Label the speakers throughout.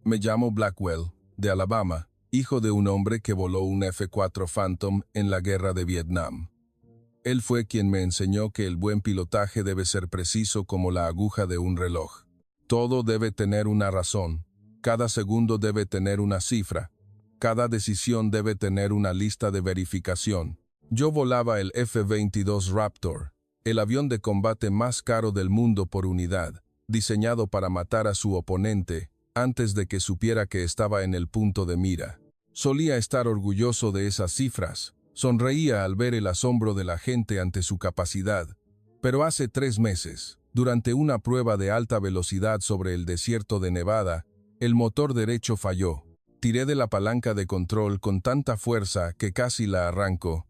Speaker 1: Me llamo Blackwell, de Alabama, hijo de un hombre que voló un F-4 Phantom en la guerra de Vietnam. Él fue quien me enseñó que el buen pilotaje debe ser preciso como la aguja de un reloj. Todo debe tener una razón, cada segundo debe tener una cifra, cada decisión debe tener una lista de verificación. Yo volaba el F-22 Raptor, el avión de combate más caro del mundo por unidad, diseñado para matar a su oponente antes de que supiera que estaba en el punto de mira. Solía estar orgulloso de esas cifras, sonreía al ver el asombro de la gente ante su capacidad. Pero hace 3 meses, durante una prueba de alta velocidad sobre el desierto de Nevada, el motor derecho falló. Tiré de la palanca de control con tanta fuerza que casi la arrancó.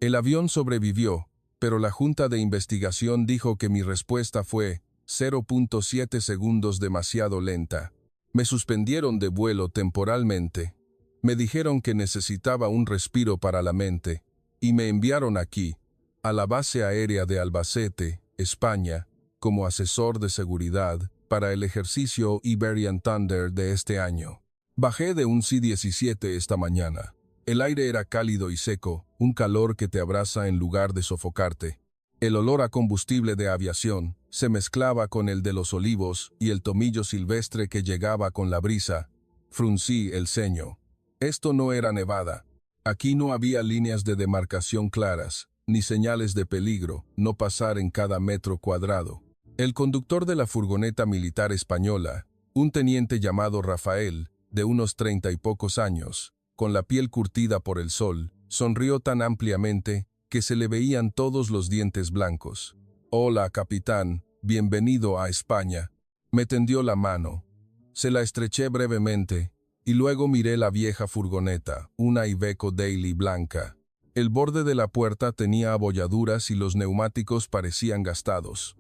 Speaker 1: El avión sobrevivió, pero la Junta de Investigación dijo que mi respuesta fue 0.7 segundos demasiado lenta. Me suspendieron de vuelo temporalmente. Me dijeron que necesitaba un respiro para la mente, y me enviaron aquí, a la base aérea de Albacete, España, como asesor de seguridad para el ejercicio Iberian Thunder de este año. Bajé de un C-17 esta mañana. El aire era cálido y seco, un calor que te abraza en lugar de sofocarte. El olor a combustible de aviación se mezclaba con el de los olivos y el tomillo silvestre que llegaba con la brisa. Fruncí el ceño. Esto no era Nevada. Aquí no había líneas de demarcación claras, ni señales de peligro, no pasar en cada metro cuadrado. El conductor de la furgoneta militar española, un teniente llamado Rafael, de unos 30 y pocos años, con la piel curtida por el sol, sonrió tan ampliamente que se le veían todos los dientes blancos. «Hola, capitán, bienvenido a España». Me tendió la mano. Se la estreché brevemente, y luego miré la vieja furgoneta, una Iveco Daily blanca. El borde de la puerta tenía abolladuras y los neumáticos parecían gastados.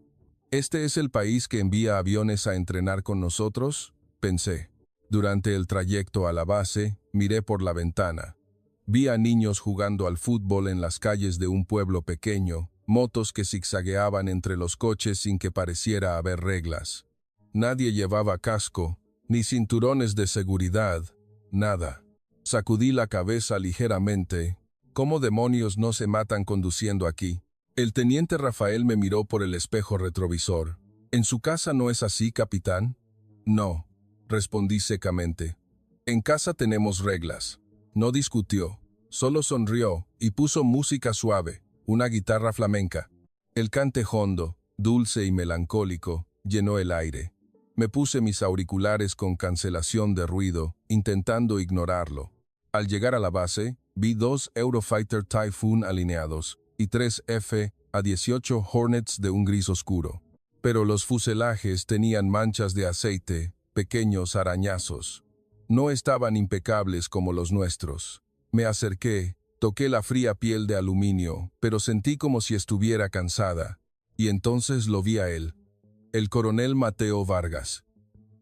Speaker 1: «¿Este es el país que envía aviones a entrenar con nosotros?», pensé. Durante el trayecto a la base, miré por la ventana. Vi a niños jugando al fútbol en las calles de un pueblo pequeño, motos que zigzagueaban entre los coches sin que pareciera haber reglas. Nadie llevaba casco, ni cinturones de seguridad, nada. Sacudí la cabeza ligeramente. ¿Cómo demonios no se matan conduciendo aquí? El teniente Rafael me miró por el espejo retrovisor. ¿En su casa no es así, capitán? No, respondí secamente. En casa tenemos reglas. No discutió, solo sonrió y puso música suave, una guitarra flamenca. El cante hondo, dulce y melancólico, llenó el aire. Me puse mis auriculares con cancelación de ruido, intentando ignorarlo. Al llegar a la base, vi 2 Eurofighter Typhoon alineados y 3 F-18 Hornets de un gris oscuro. Pero los fuselajes tenían manchas de aceite, pequeños arañazos. No estaban impecables como los nuestros. Me acerqué, toqué la fría piel de aluminio, pero sentí como si estuviera cansada. Y entonces lo vi a él. El coronel Mateo Vargas.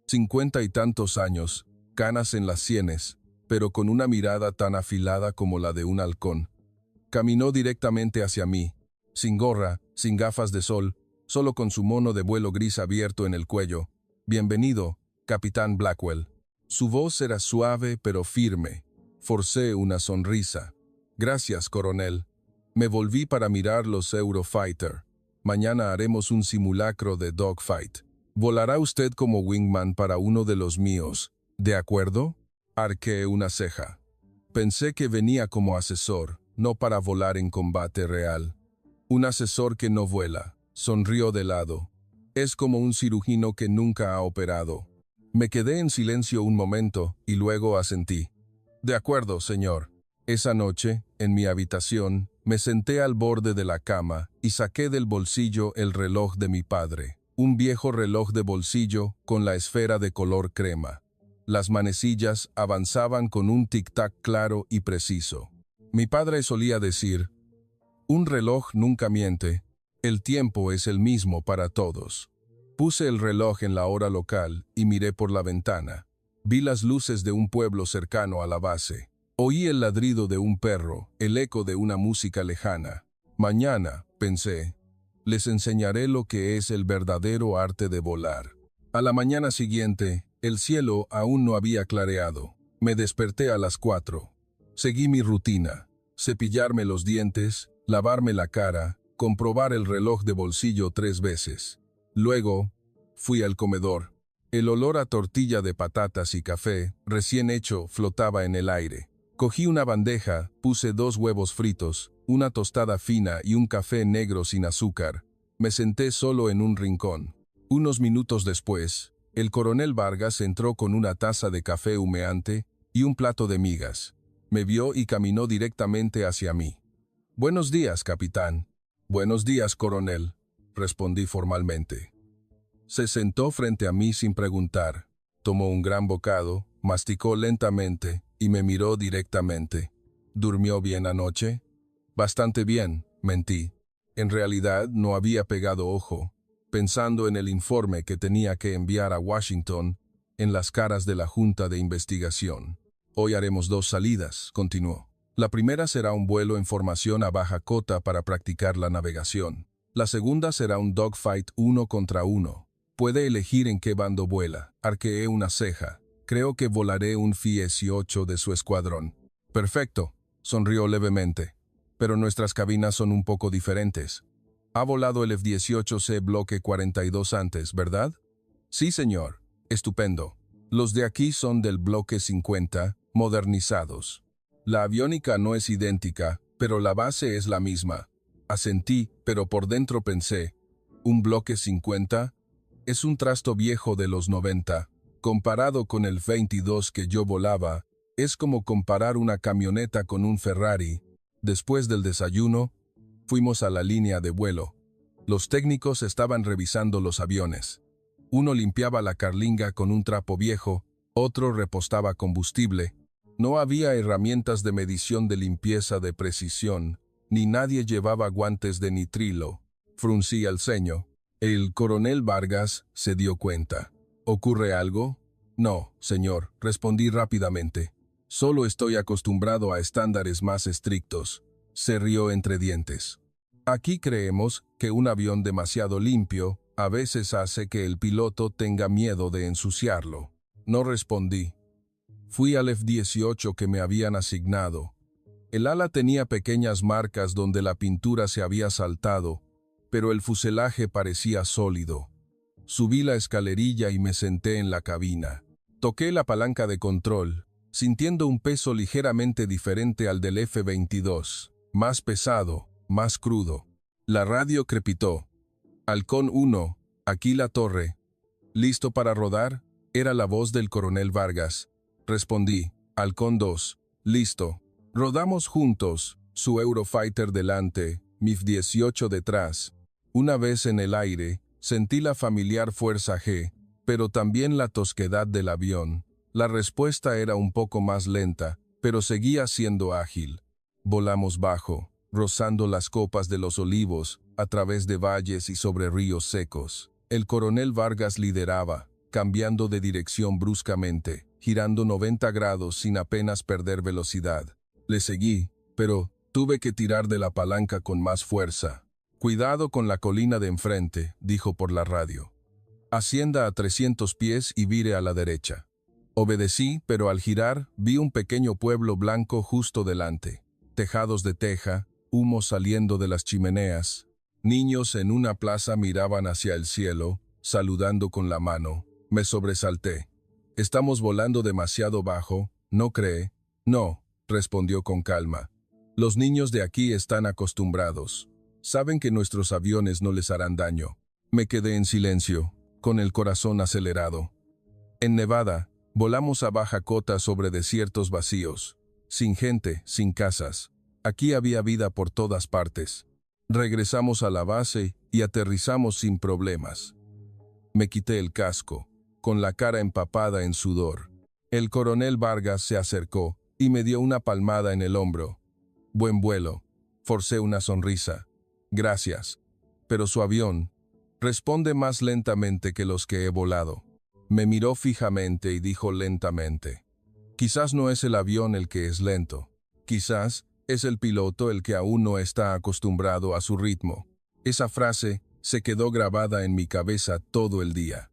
Speaker 1: 50 y tantos años, canas en las sienes, pero con una mirada tan afilada como la de un halcón. Caminó directamente hacia mí, sin gorra, sin gafas de sol, solo con su mono de vuelo gris abierto en el cuello. «Bienvenido, capitán Blackwell». Su voz era suave pero firme. Forcé una sonrisa. «Gracias, coronel». Me volví para mirar los Eurofighter. «Mañana haremos un simulacro de dogfight. Volará usted como wingman para uno de los míos. ¿De acuerdo?» Arqué una ceja. Pensé que venía como asesor, no para volar en combate real. «Un asesor que no vuela», sonrió de lado. «Es como un cirujano que nunca ha operado». Me quedé en silencio un momento y luego asentí. «De acuerdo, señor». Esa noche, en mi habitación, me senté al borde de la cama y saqué del bolsillo el reloj de mi padre. Un viejo reloj de bolsillo con la esfera de color crema. Las manecillas avanzaban con un tic-tac claro y preciso. Mi padre solía decir: «Un reloj nunca miente, el tiempo es el mismo para todos». Puse el reloj en la hora local y miré por la ventana. Vi las luces de un pueblo cercano a la base. Oí el ladrido de un perro, el eco de una música lejana. Mañana, pensé, les enseñaré lo que es el verdadero arte de volar. A la mañana siguiente, El cielo aún no había clareado. Me desperté a las 4. Seguí mi rutina: cepillarme los dientes, lavarme la cara, comprobar el reloj de bolsillo 3 veces. Luego, fui al comedor. El olor a tortilla de patatas y café, recién hecho, flotaba en el aire. Cogí una bandeja, puse 2 huevos fritos, una tostada fina y un café negro sin azúcar. Me senté solo en un rincón. Unos minutos después, el coronel Vargas entró con una taza de café humeante y un plato de migas. Me vio y caminó directamente hacia mí. «Buenos días, capitán». «Buenos días, coronel», respondí formalmente. Se sentó frente a mí sin preguntar. Tomó un gran bocado, masticó lentamente y me miró directamente. «¿Durmió bien anoche?» «Bastante bien», mentí. En realidad no había pegado ojo, pensando en el informe que tenía que enviar a Washington, en las caras de la Junta de Investigación. «Hoy haremos 2 salidas», continuó. «La primera será un vuelo en formación a baja cota para practicar la navegación. La segunda será un dogfight 1 contra 1. Puede elegir en qué bando vuela». Arqueé una ceja. «Creo que volaré un F-18 de su escuadrón». «Perfecto», sonrió levemente. «Pero nuestras cabinas son un poco diferentes. Ha volado el F-18C Bloque 42 antes, ¿verdad?» «Sí, señor». «Estupendo. Los de aquí son del Bloque 50, modernizados. La aviónica no es idéntica, pero la base es la misma». Asentí, pero por dentro pensé, ¿un Bloque 50? Es un trasto viejo de los 90. Comparado con el 22 que yo volaba, es como comparar una camioneta con un Ferrari. Después del desayuno, fuimos a la línea de vuelo. Los técnicos estaban revisando los aviones. Uno limpiaba la carlinga con un trapo viejo, otro repostaba combustible. No había herramientas de medición de limpieza de precisión, ni nadie llevaba guantes de nitrilo. Fruncí el ceño. El coronel Vargas se dio cuenta. ¿Ocurre algo? No, señor, respondí rápidamente. Solo estoy acostumbrado a estándares más estrictos. Se rió entre dientes. Aquí creemos que un avión demasiado limpio a veces hace que el piloto tenga miedo de ensuciarlo. No respondí. Fui al F-18 que me habían asignado. El ala tenía pequeñas marcas donde la pintura se había saltado, pero el fuselaje parecía sólido. Subí la escalerilla y me senté en la cabina. Toqué la palanca de control, sintiendo un peso ligeramente diferente al del F-22, más pesado, más crudo. La radio crepitó. «Halcón 1, aquí la torre». «¿Listo para rodar?», era la voz del coronel Vargas. Respondí. «Halcón 2, listo». Rodamos juntos, su Eurofighter delante, mi F-18 detrás. Una vez en el aire, sentí la familiar fuerza G, pero también la tosquedad del avión. La respuesta era un poco más lenta, pero seguía siendo ágil. Volamos bajo, rozando las copas de los olivos, a través de valles y sobre ríos secos. El coronel Vargas lideraba, cambiando de dirección bruscamente, girando 90 grados sin apenas perder velocidad. Le seguí, pero tuve que tirar de la palanca con más fuerza. «Cuidado con la colina de enfrente», dijo por la radio. «Ascienda a 300 pies y vire a la derecha». Obedecí, pero al girar vi un pequeño pueblo blanco justo delante. Tejados de teja, humo saliendo de las chimeneas. Niños en una plaza miraban hacia el cielo, saludando con la mano. Me sobresalté. «Estamos volando demasiado bajo, ¿no cree?» «No», respondió con calma. «Los niños de aquí están acostumbrados. Saben que nuestros aviones no les harán daño». Me quedé en silencio, con el corazón acelerado. En Nevada, volamos a baja cota sobre desiertos vacíos, sin gente, sin casas. Aquí había vida por todas partes. Regresamos a la base y aterrizamos sin problemas. Me quité el casco, con la cara empapada en sudor. El coronel Vargas se acercó y me dio una palmada en el hombro. «Buen vuelo». Forcé una sonrisa. «Gracias». Pero su avión responde más lentamente que los que he volado. Me miró fijamente y dijo lentamente: «Quizás no es el avión el que es lento. Quizás es el piloto el que aún no está acostumbrado a su ritmo». Esa frase se quedó grabada en mi cabeza todo el día.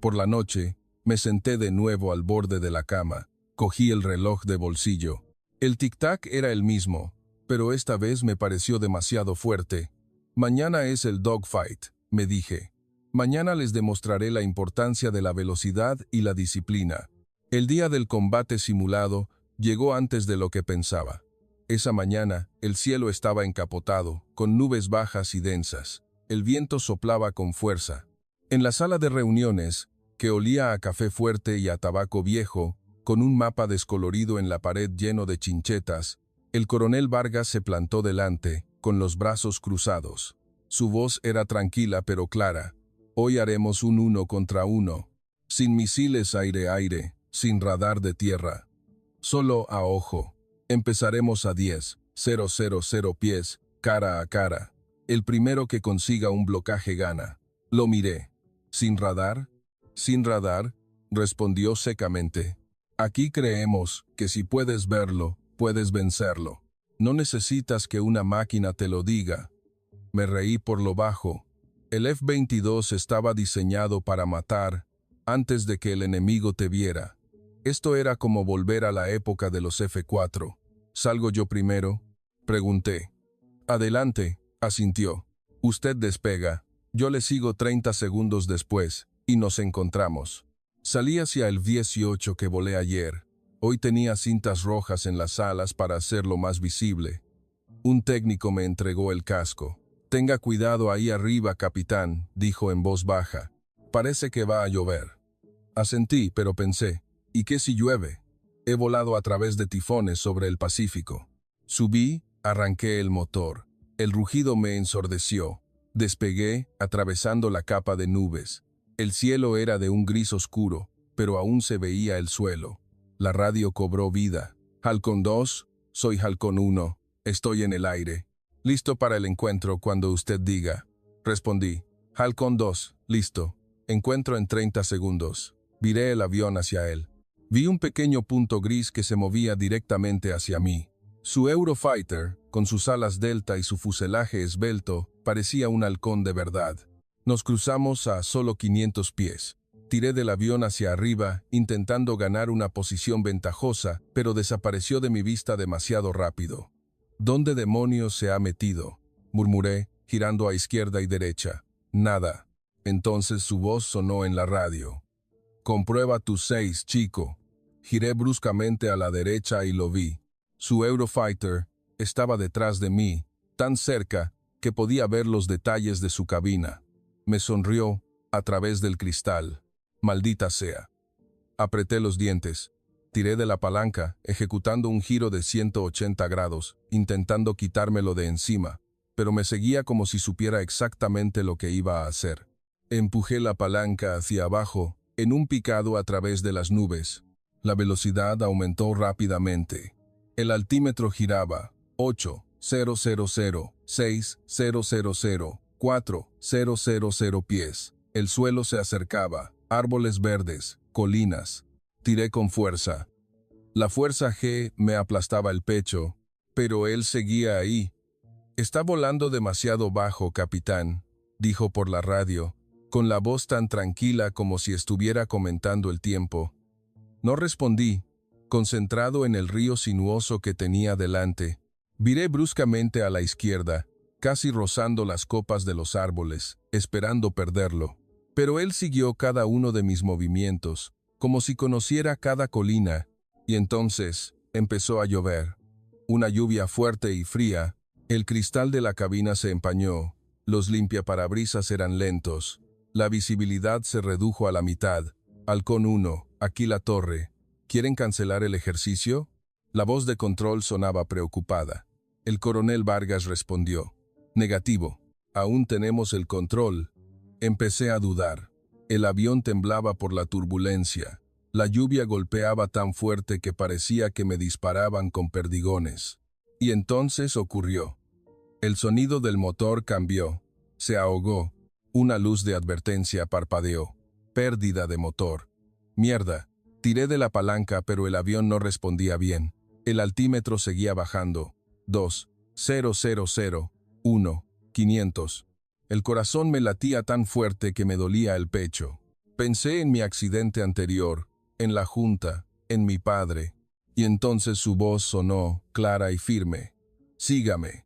Speaker 1: Por la noche, Me senté de nuevo al borde de la cama. Cogí el reloj de bolsillo. El tic-tac era el mismo, pero esta vez me pareció demasiado fuerte. Mañana es el dogfight, me dije. Mañana les demostraré la importancia de la velocidad y la disciplina. El día del combate simulado llegó antes de lo que pensaba. Esa mañana, el cielo estaba encapotado, con nubes bajas y densas. El viento soplaba con fuerza. En la sala de reuniones, que olía a café fuerte y a tabaco viejo, con un mapa descolorido en la pared lleno de chinchetas, el coronel Vargas se plantó delante, con los brazos cruzados. Su voz era tranquila pero clara. Hoy haremos un 1 contra 1, sin misiles aire-aire, sin radar de tierra. Solo a ojo. Empezaremos a 10,000 pies, cara a cara. El primero que consiga un blocaje gana. Lo miré. ¿Sin radar? Sin radar, respondió secamente. Aquí creemos que si puedes verlo, puedes vencerlo. No necesitas que una máquina te lo diga. Me reí por lo bajo. El F-22 estaba diseñado para matar antes de que el enemigo te viera. Esto era como volver a la época de los F-4. ¿Salgo yo primero?, pregunté. Adelante, asintió. Usted despega. Yo le sigo 30 segundos después, y nos encontramos. Salí hacia el 18 que volé ayer. Hoy tenía cintas rojas en las alas para hacerlo más visible. Un técnico me entregó el casco. Tenga cuidado ahí arriba, capitán, dijo en voz baja. Parece que va a llover. Asentí, pero pensé, ¿y qué si llueve? He volado a través de tifones sobre el Pacífico. Subí, arranqué el motor. El rugido me ensordeció. Despegué, atravesando la capa de nubes. El cielo era de un gris oscuro, pero aún se veía el suelo. La radio cobró vida. Halcón 2, soy Halcón 1, estoy en el aire. Listo para el encuentro cuando usted diga. Respondí. Halcón 2, listo. Encuentro en 30 segundos. Viré el avión hacia él. Vi un pequeño punto gris que se movía directamente hacia mí. Su Eurofighter, con sus alas delta y su fuselaje esbelto, parecía un halcón de verdad. Nos cruzamos a solo 500 pies. Tiré del avión hacia arriba, intentando ganar una posición ventajosa, pero desapareció de mi vista demasiado rápido. ¿Dónde demonios se ha metido?, murmuré, girando a izquierda y derecha. Nada. Entonces su voz sonó en la radio. Comprueba tus 6, chico. Giré bruscamente a la derecha y lo vi. Su Eurofighter estaba detrás de mí, tan cerca que podía ver los detalles de su cabina. Me sonrió a través del cristal. Maldita sea. Apreté los dientes. Tiré de la palanca, ejecutando un giro de 180 grados, intentando quitármelo de encima, pero me seguía como si supiera exactamente lo que iba a hacer. Empujé la palanca hacia abajo, en un picado a través de las nubes. La velocidad aumentó rápidamente. El altímetro giraba. 8,000, 6,000, 4,000 pies. El suelo se acercaba. Árboles verdes, colinas. Tiré con fuerza. La fuerza G me aplastaba el pecho, pero él seguía ahí. Está volando demasiado bajo, capitán, dijo por la radio, con la voz tan tranquila como si estuviera comentando el tiempo. No respondí, concentrado en el río sinuoso que tenía delante. Viré bruscamente a la izquierda, casi rozando las copas de los árboles, esperando perderlo. Pero él siguió cada uno de mis movimientos, como si conociera cada colina, y entonces empezó a llover. Una lluvia fuerte y fría. El cristal de la cabina se empañó, los limpiaparabrisas eran lentos, la visibilidad se redujo a la mitad. Halcón 1, aquí la torre. ¿Quieren cancelar el ejercicio? La voz de control sonaba preocupada. El coronel Vargas respondió. Negativo. Aún tenemos el control. Empecé a dudar. El avión temblaba por la turbulencia. La lluvia golpeaba tan fuerte que parecía que me disparaban con perdigones. Y entonces ocurrió. El sonido del motor cambió. Se ahogó. Una luz de advertencia parpadeó. Pérdida de motor. Mierda. Tiré de la palanca, pero el avión no respondía bien. El altímetro seguía bajando. 2,000, 1, 500. El corazón me latía tan fuerte que me dolía el pecho. Pensé en mi accidente anterior, en la junta, en mi padre, y entonces su voz sonó, clara y firme. Sígame.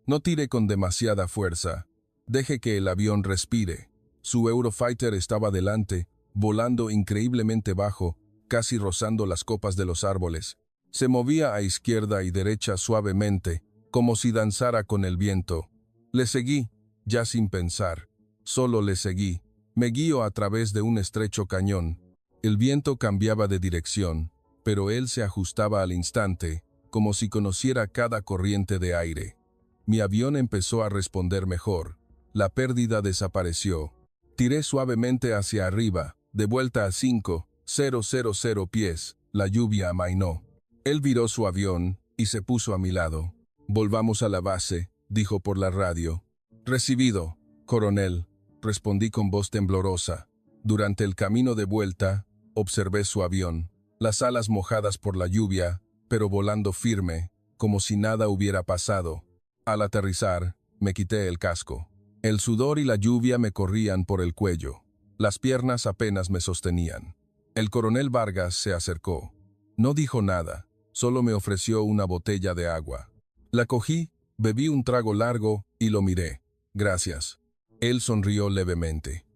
Speaker 1: No tire con demasiada fuerza. Deje que el avión respire. Su Eurofighter estaba delante, volando increíblemente bajo, casi rozando las copas de los árboles. Se movía a izquierda y derecha suavemente, como si danzara con el viento. Le seguí, ya sin pensar. Solo le seguí. Me guío a través de un estrecho cañón. El viento cambiaba de dirección, pero él se ajustaba al instante, como si conociera cada corriente de aire. Mi avión empezó a responder mejor. La pérdida desapareció. Tiré suavemente hacia arriba, de vuelta a 5,000 pies. La lluvia amainó. Él viró su avión y se puso a mi lado. «Volvamos a la base», dijo por la radio. «Recibido, coronel», respondí con voz temblorosa. Durante el camino de vuelta, observé su avión, las alas mojadas por la lluvia, pero volando firme, como si nada hubiera pasado. Al aterrizar, me quité el casco. El sudor y la lluvia me corrían por el cuello. Las piernas apenas me sostenían. El coronel Vargas se acercó. No dijo nada, solo me ofreció una botella de agua. La cogí, bebí un trago largo y lo miré. «Gracias». Él sonrió levemente.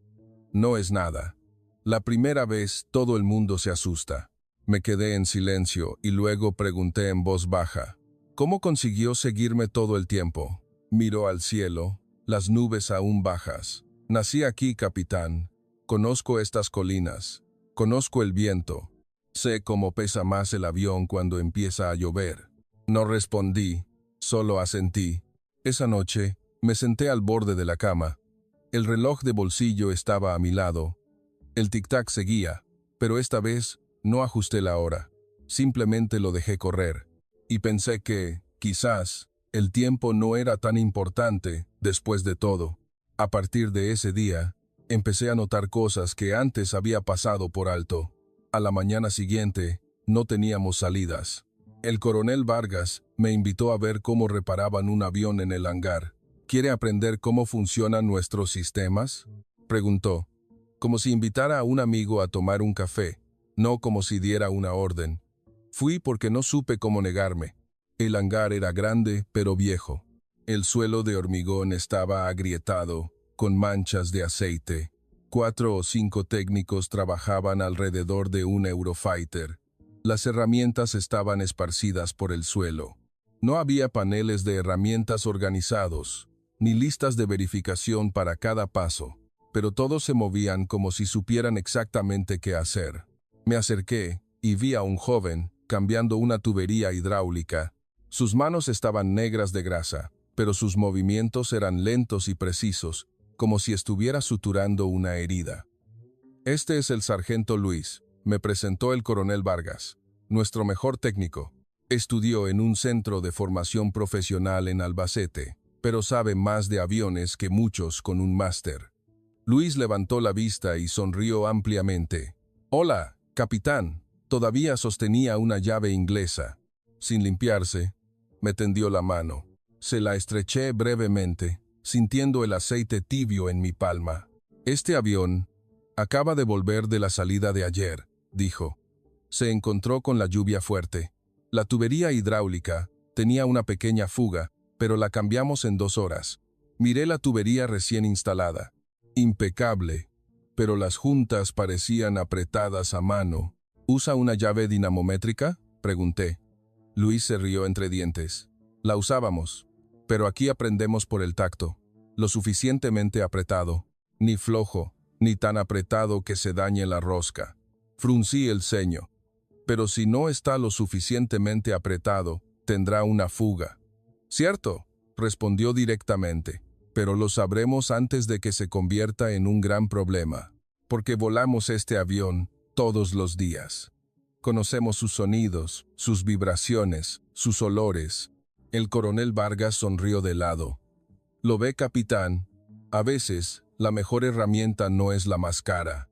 Speaker 1: «No es nada. La primera vez todo el mundo se asusta». Me quedé en silencio y luego pregunté en voz baja. «¿Cómo consiguió seguirme todo el tiempo?» Miró al cielo, las nubes aún bajas. «Nací aquí, capitán. Conozco estas colinas. Conozco el viento. Sé cómo pesa más el avión cuando empieza a llover». No respondí, solo asentí. Esa noche, me senté al borde de la cama. El reloj de bolsillo estaba a mi lado. El tic-tac seguía, pero esta vez no ajusté la hora. Simplemente lo dejé correr. Y pensé que, quizás, el tiempo no era tan importante después de todo. A partir de ese día, empecé a notar cosas que antes había pasado por alto. A la mañana siguiente, no teníamos salidas. El coronel Vargas me invitó a ver cómo reparaban un avión en el hangar. «¿Quiere aprender cómo funcionan nuestros sistemas?», preguntó, como si invitara a un amigo a tomar un café, no como si diera una orden. Fui porque no supe cómo negarme. El hangar era grande, pero viejo. El suelo de hormigón estaba agrietado, con manchas de aceite. 4 o 5 técnicos trabajaban alrededor de un Eurofighter. Las herramientas estaban esparcidas por el suelo. No había paneles de herramientas organizados, ni listas de verificación para cada paso, pero todos se movían como si supieran exactamente qué hacer. Me acerqué y vi a un joven cambiando una tubería hidráulica. Sus manos estaban negras de grasa, pero sus movimientos eran lentos y precisos, como si estuviera suturando una herida. «Este es el sargento Luis», me presentó el coronel Vargas, «nuestro mejor técnico. Estudió en un centro de formación profesional en Albacete, pero sabe más de aviones que muchos con un máster». Luis levantó la vista y sonrió ampliamente. «Hola, capitán». Todavía sostenía una llave inglesa. Sin limpiarse, me tendió la mano. Se la estreché brevemente, sintiendo el aceite tibio en mi palma. «Este avión acaba de volver de la salida de ayer», dijo. Se encontró con la lluvia fuerte. La tubería hidráulica tenía una pequeña fuga, pero la cambiamos en 2 horas. Miré la tubería recién instalada. Impecable, pero las juntas parecían apretadas a mano. «¿Usa una llave dinamométrica?», pregunté. Luis se rió entre dientes. «La usábamos, pero aquí aprendemos por el tacto. Lo suficientemente apretado, ni flojo, ni tan apretado que se dañe la rosca». Fruncí el ceño. «Pero si no está lo suficientemente apretado, tendrá una fuga». «Cierto», respondió directamente, «pero lo sabremos antes de que se convierta en un gran problema, porque volamos este avión todos los días. Conocemos sus sonidos, sus vibraciones, sus olores». El coronel Vargas sonrió de lado. «¿Lo ve, capitán? A veces, la mejor herramienta no es la más cara».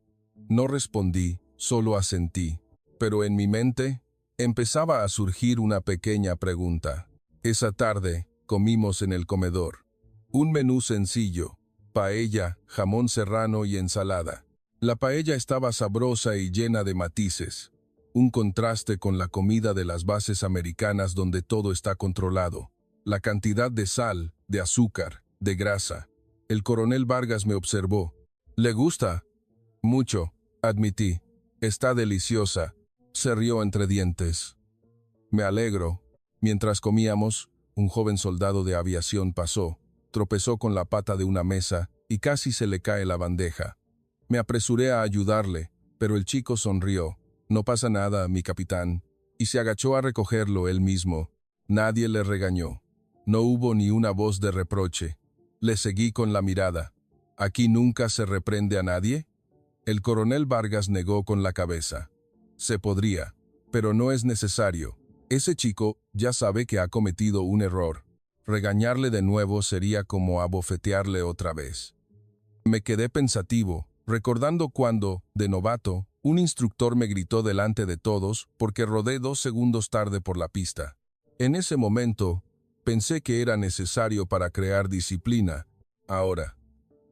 Speaker 1: No respondí, solo asentí. Pero en mi mente empezaba a surgir una pequeña pregunta. Esa tarde comimos en el comedor. Un menú sencillo: paella, jamón serrano y ensalada. La paella estaba sabrosa y llena de matices, un contraste con la comida de las bases americanas donde todo está controlado. La cantidad de sal, de azúcar, de grasa. El coronel Vargas me observó. ¿Le gusta? Mucho, admití. Está deliciosa, se rió entre dientes. Me alegro. Mientras comíamos, un joven soldado de aviación pasó, tropezó con la pata de una mesa y casi se le cae la bandeja. Me apresuré a ayudarle, pero el chico sonrió. No pasa nada, mi capitán, y se agachó a recogerlo él mismo. Nadie le regañó. No hubo ni una voz de reproche. Le seguí con la mirada. ¿Aquí nunca se reprende a nadie? El coronel Vargas negó con la cabeza. Se podría, pero no es necesario. Ese chico ya sabe que ha cometido un error. Regañarle de nuevo sería como abofetearle otra vez. Me quedé pensativo, recordando cuando, de novato, un instructor me gritó delante de todos porque rodé 2 segundos tarde por la pista. En ese momento, pensé que era necesario para crear disciplina. Ahora,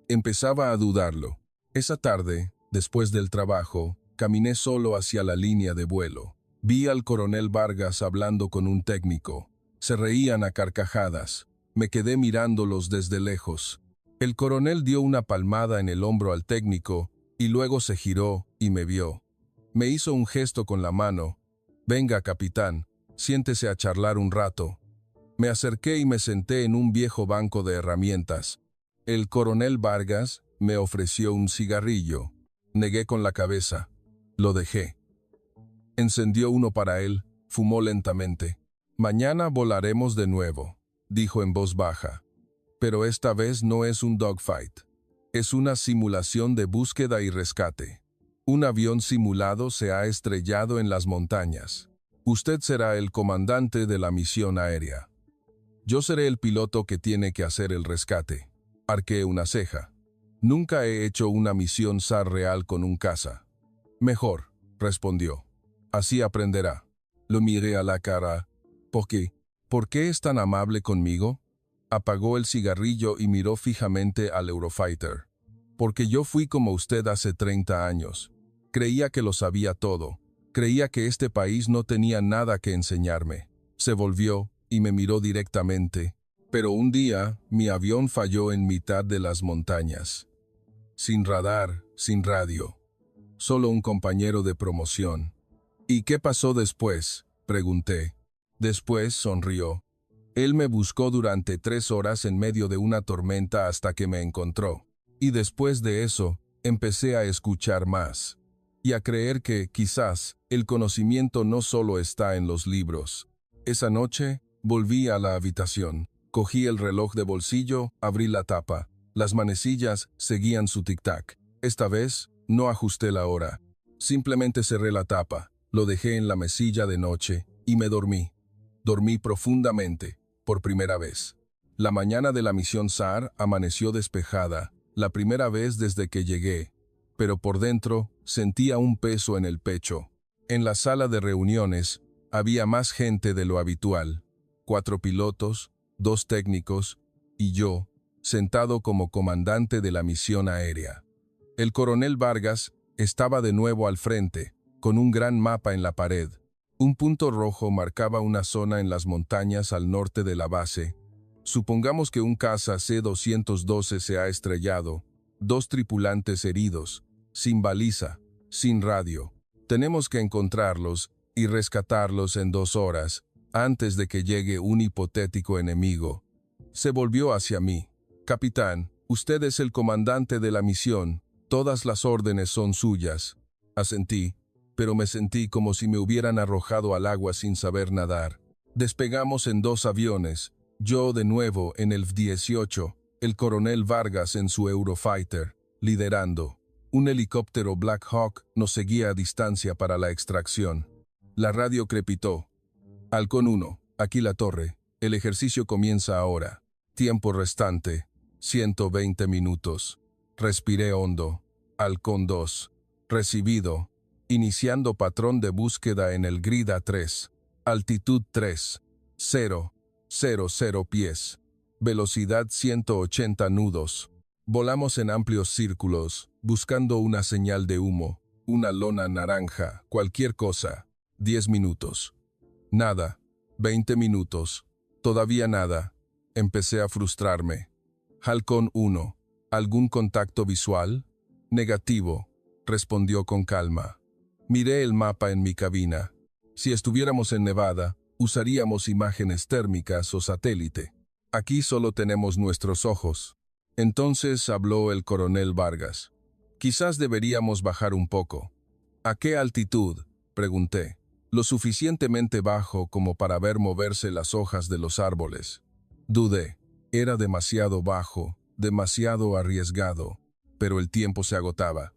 Speaker 1: empezaba a dudarlo. Esa tarde, después del trabajo, caminé solo hacia la línea de vuelo. Vi al coronel Vargas hablando con un técnico. Se reían a carcajadas. Me quedé mirándolos desde lejos. El coronel dio una palmada en el hombro al técnico y luego se giró y me vio. Me hizo un gesto con la mano. «Venga, capitán, siéntese a charlar un rato». Me acerqué y me senté en un viejo banco de herramientas. El coronel Vargas me ofreció un cigarrillo. Negué con la cabeza. Lo dejé. Encendió uno para él, fumó lentamente. «Mañana volaremos de nuevo», dijo en voz baja. «Pero esta vez no es un dogfight. Es una simulación de búsqueda y rescate. Un avión simulado se ha estrellado en las montañas. Usted será el comandante de la misión aérea. Yo seré el piloto que tiene que hacer el rescate». Arqué una ceja. Nunca he hecho una misión SAR real con un caza. «Mejor», respondió. «Así aprenderá». Lo miré a la cara. «¿Por qué? ¿Por qué es tan amable conmigo?» Apagó el cigarrillo y miró fijamente al Eurofighter. «Porque yo fui como usted hace 30 años. Creía que lo sabía todo. Creía que este país no tenía nada que enseñarme». Se volvió y me miró directamente. «Pero un día, mi avión falló en mitad de las montañas. Sin radar, sin radio. Solo un compañero de promoción». «¿Y qué pasó después?», pregunté. Después sonrió. «Él me buscó durante 3 horas en medio de una tormenta hasta que me encontró. Y después de eso, empecé a escuchar más. Y a creer que, quizás, el conocimiento no solo está en los libros». Esa noche, volví a la habitación. Cogí el reloj de bolsillo, abrí la tapa. Las manecillas seguían su tic-tac. Esta vez, no ajusté la hora. Simplemente cerré la tapa, lo dejé en la mesilla de noche y me dormí. Dormí profundamente, por primera vez. La mañana de la misión SAR amaneció despejada, la primera vez desde que llegué, pero por dentro sentía un peso en el pecho. En la sala de reuniones había más gente de lo habitual. 4 pilotos, 2 técnicos y yo, sentado como comandante de la misión aérea. El coronel Vargas estaba de nuevo al frente, con un gran mapa en la pared. Un punto rojo marcaba una zona en las montañas al norte de la base. Supongamos que un caza C-212 se ha estrellado, 2 tripulantes heridos, sin baliza, sin radio. Tenemos que encontrarlos y rescatarlos en 2 horas, antes de que llegue un hipotético enemigo. Se volvió hacia mí. «Capitán, usted es el comandante de la misión. Todas las órdenes son suyas». Asentí, pero me sentí como si me hubieran arrojado al agua sin saber nadar. Despegamos en 2 aviones, yo de nuevo en el F-18, el coronel Vargas en su Eurofighter, liderando. Un helicóptero Black Hawk nos seguía a distancia para la extracción. La radio crepitó. «Halcón 1, aquí la torre. El ejercicio comienza ahora. Tiempo restante, 120 minutos. Respiré hondo. Halcón 2. Recibido. Iniciando patrón de búsqueda en el grid A3. Altitud 3. 0. 0 pies. Velocidad 180 nudos. Volamos en amplios círculos, buscando una señal de humo, una lona naranja, cualquier cosa. 10 minutos. Nada. 20 minutos. Todavía nada. Empecé a frustrarme. Halcón 1. ¿Algún contacto visual? Negativo, respondió con calma. Miré el mapa en mi cabina. Si estuviéramos en Nevada, usaríamos imágenes térmicas o satélite. Aquí solo tenemos nuestros ojos. Entonces habló el coronel Vargas. Quizás deberíamos bajar un poco. ¿A qué altitud?, pregunté. Lo suficientemente bajo como para ver moverse las hojas de los árboles. Dudé. Era demasiado bajo, demasiado arriesgado, pero el tiempo se agotaba.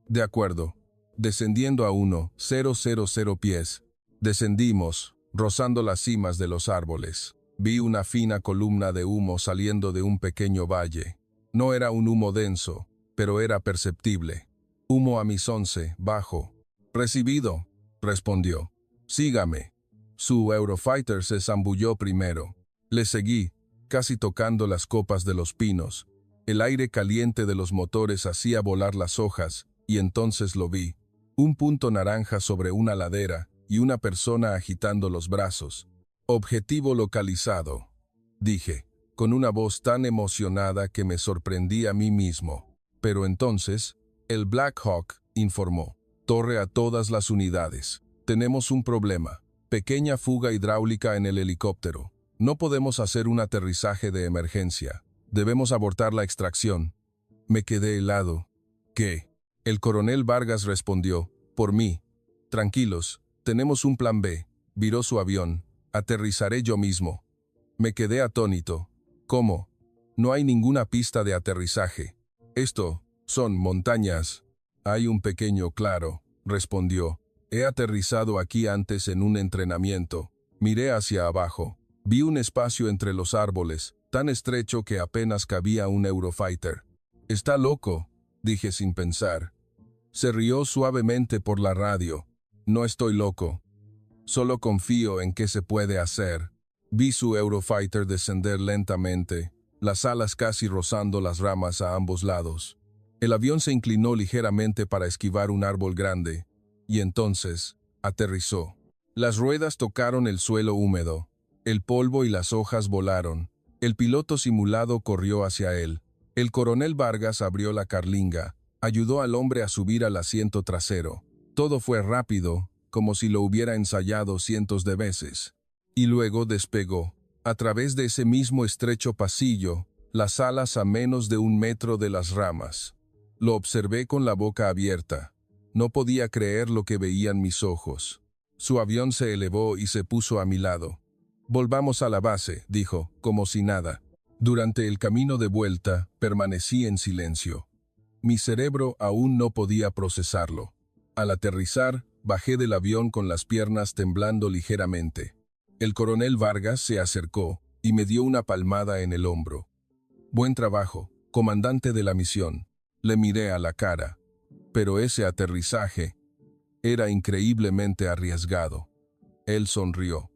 Speaker 1: De acuerdo. Descendiendo a 1,000 pies. Descendimos, rozando las cimas de los árboles. Vi una fina columna de humo saliendo de un pequeño valle. No era un humo denso, pero era perceptible. Humo a mis 11, bajo. Recibido, respondió. Sígame. Su Eurofighter se zambulló primero. Le seguí, casi tocando las copas de los pinos. El aire caliente de los motores hacía volar las hojas, y entonces lo vi. Un punto naranja sobre una ladera y una persona agitando los brazos. Objetivo localizado, dije, con una voz tan emocionada que me sorprendí a mí mismo. Pero entonces, el Black Hawk informó. Torre a todas las unidades. Tenemos un problema. Pequeña fuga hidráulica en el helicóptero. No podemos hacer un aterrizaje de emergencia. Debemos abortar la extracción. Me quedé helado. ¿Qué? El coronel Vargas respondió. Por mí. Tranquilos, tenemos un plan B. Viró su avión. Aterrizaré yo mismo. Me quedé atónito. ¿Cómo? No hay ninguna pista de aterrizaje. Esto son montañas. Hay un pequeño claro, respondió. He aterrizado aquí antes en un entrenamiento. Miré hacia abajo. Vi un espacio entre los árboles, tan estrecho que apenas cabía un Eurofighter. «Está loco», dije sin pensar. Se rió suavemente por la radio. «No estoy loco. Solo confío en que se puede hacer». Vi su Eurofighter descender lentamente, las alas casi rozando las ramas a ambos lados. El avión se inclinó ligeramente para esquivar un árbol grande, y entonces aterrizó. Las ruedas tocaron el suelo húmedo. El polvo y las hojas volaron. El piloto simulado corrió hacia él. El coronel Vargas abrió la carlinga, ayudó al hombre a subir al asiento trasero. Todo fue rápido, como si lo hubiera ensayado cientos de veces. Y luego despegó. A través de ese mismo estrecho pasillo, las alas a menos de 1 metro de las ramas. Lo observé con la boca abierta. No podía creer lo que veían mis ojos. Su avión se elevó y se puso a mi lado. «Volvamos a la base», dijo, como si nada. Durante el camino de vuelta, permanecí en silencio. Mi cerebro aún no podía procesarlo. Al aterrizar, bajé del avión con las piernas temblando ligeramente. El coronel Vargas se acercó y me dio una palmada en el hombro. «Buen trabajo, comandante de la misión». Le miré a la cara. Pero ese aterrizaje era increíblemente arriesgado. Él sonrió.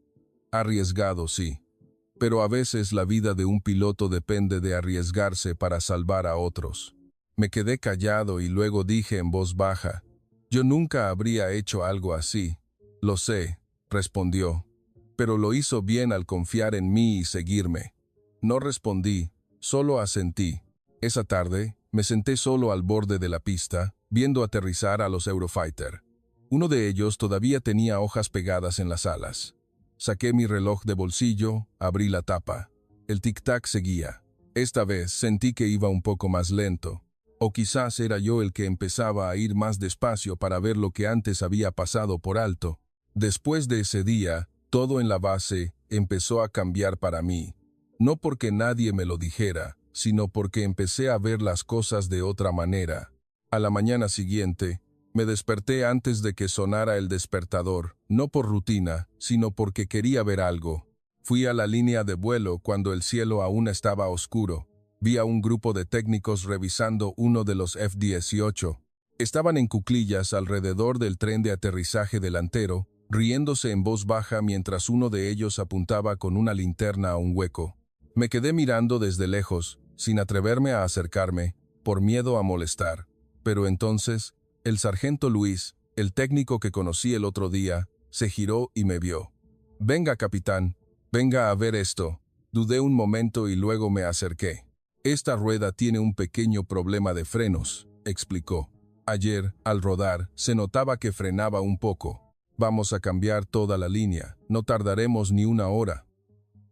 Speaker 1: Arriesgado, sí. Pero a veces la vida de un piloto depende de arriesgarse para salvar a otros. Me quedé callado y luego dije en voz baja, «Yo nunca habría hecho algo así». «Lo sé», respondió, «pero lo hizo bien al confiar en mí y seguirme». No respondí, solo asentí. Esa tarde, me senté solo al borde de la pista, viendo aterrizar a los Eurofighter. Uno de ellos todavía tenía hojas pegadas en las alas. Saqué mi reloj de bolsillo, abrí la tapa. El tic-tac seguía. Esta vez sentí que iba un poco más lento. O quizás era yo el que empezaba a ir más despacio para ver lo que antes había pasado por alto. Después de ese día, todo en la base empezó a cambiar para mí. No porque nadie me lo dijera, sino porque empecé a ver las cosas de otra manera. A la mañana siguiente, me desperté antes de que sonara el despertador, no por rutina, sino porque quería ver algo. Fui a la línea de vuelo cuando el cielo aún estaba oscuro. Vi a un grupo de técnicos revisando uno de los F-18. Estaban en cuclillas alrededor del tren de aterrizaje delantero, riéndose en voz baja mientras uno de ellos apuntaba con una linterna a un hueco. Me quedé mirando desde lejos, sin atreverme a acercarme, por miedo a molestar. Pero entonces, el sargento Luis, el técnico que conocí el otro día, se giró y me vio. «Venga, capitán, venga a ver esto». Dudé un momento y luego me acerqué. «Esta rueda tiene un pequeño problema de frenos», explicó. «Ayer, al rodar, se notaba que frenaba un poco. Vamos a cambiar toda la línea, no tardaremos ni una hora».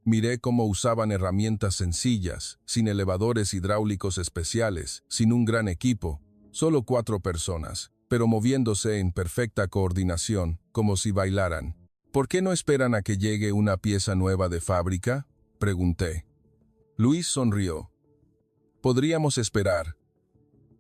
Speaker 1: Miré cómo usaban herramientas sencillas, sin elevadores hidráulicos especiales, sin un gran equipo, solo 4 personas, pero moviéndose en perfecta coordinación, como si bailaran. «¿Por qué no esperan a que llegue una pieza nueva de fábrica?», pregunté. Luis sonrió. «Podríamos esperar,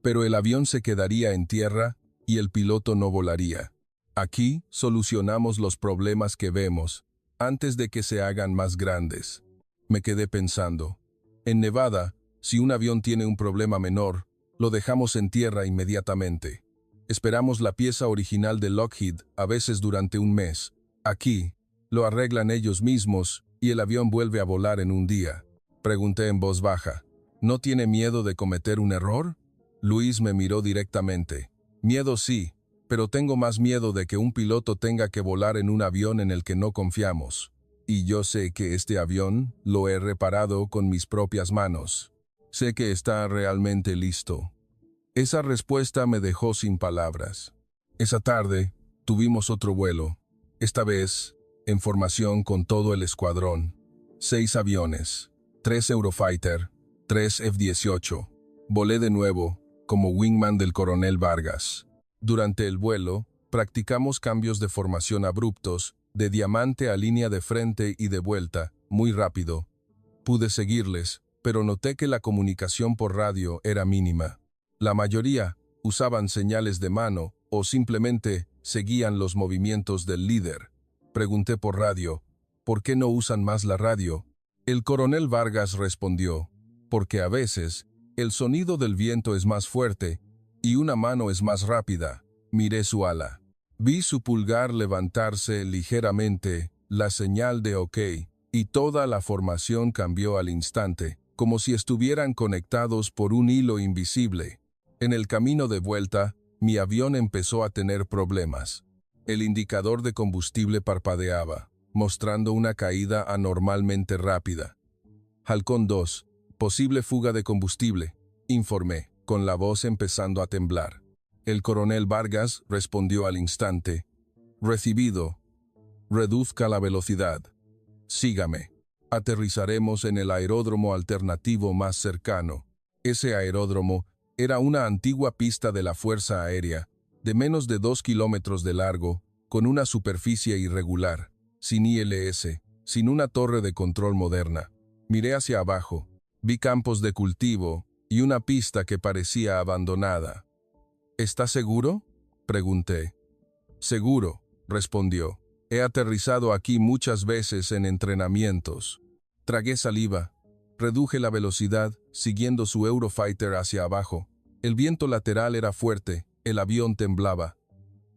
Speaker 1: pero el avión se quedaría en tierra y el piloto no volaría. Aquí solucionamos los problemas que vemos, antes de que se hagan más grandes». Me quedé pensando. En Nevada, si un avión tiene un problema menor, lo dejamos en tierra inmediatamente. Esperamos la pieza original de Lockheed, a veces durante un mes. Aquí, lo arreglan ellos mismos y el avión vuelve a volar en un día. Pregunté en voz baja. «¿No tiene miedo de cometer un error?». Luis me miró directamente. «Miedo sí, pero tengo más miedo de que un piloto tenga que volar en un avión en el que no confiamos. Y yo sé que este avión lo he reparado con mis propias manos. Sé que está realmente listo». Esa respuesta me dejó sin palabras. Esa tarde, tuvimos otro vuelo. Esta vez, en formación con todo el escuadrón. 6 aviones, 3 Eurofighter, 3 F-18. Volé de nuevo, como wingman del coronel Vargas. Durante el vuelo, practicamos cambios de formación abruptos, de diamante a línea de frente y de vuelta, muy rápido. Pude seguirles, pero noté que la comunicación por radio era mínima. La mayoría usaban señales de mano o simplemente seguían los movimientos del líder. Pregunté por radio, ¿por qué no usan más la radio? El coronel Vargas respondió, porque a veces el sonido del viento es más fuerte y una mano es más rápida. Miré su ala. Vi su pulgar levantarse ligeramente, la señal de OK, y toda la formación cambió al instante, como si estuvieran conectados por un hilo invisible. En el camino de vuelta, mi avión empezó a tener problemas. El indicador de combustible parpadeaba, mostrando una caída anormalmente rápida. «Halcón 2, posible fuga de combustible», informé, con la voz empezando a temblar. El coronel Vargas respondió al instante. «Recibido. Reduzca la velocidad. Sígame. Aterrizaremos en el aeródromo alternativo más cercano». Ese aeródromo era una antigua pista de la Fuerza Aérea, de menos de 2 kilómetros de largo, con una superficie irregular, sin ILS, sin una torre de control moderna. Miré hacia abajo, vi campos de cultivo y una pista que parecía abandonada. «¿Está seguro?», pregunté. «Seguro», respondió. «He aterrizado aquí muchas veces en entrenamientos». Tragué saliva. Reduje la velocidad, siguiendo su Eurofighter hacia abajo. El viento lateral era fuerte, el avión temblaba.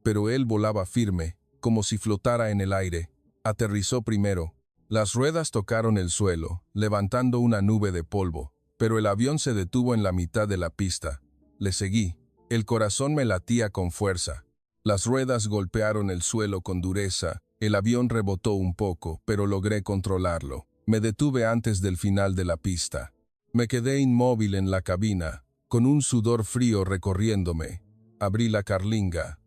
Speaker 1: Pero él volaba firme, como si flotara en el aire. Aterrizó primero. Las ruedas tocaron el suelo, levantando una nube de polvo, pero el avión se detuvo en la mitad de la pista. Le seguí. El corazón me latía con fuerza. Las ruedas golpearon el suelo con dureza. El avión rebotó un poco, pero logré controlarlo. Me detuve antes del final de la pista. Me quedé inmóvil en la cabina, con un sudor frío recorriéndome. Abrí la carlinga.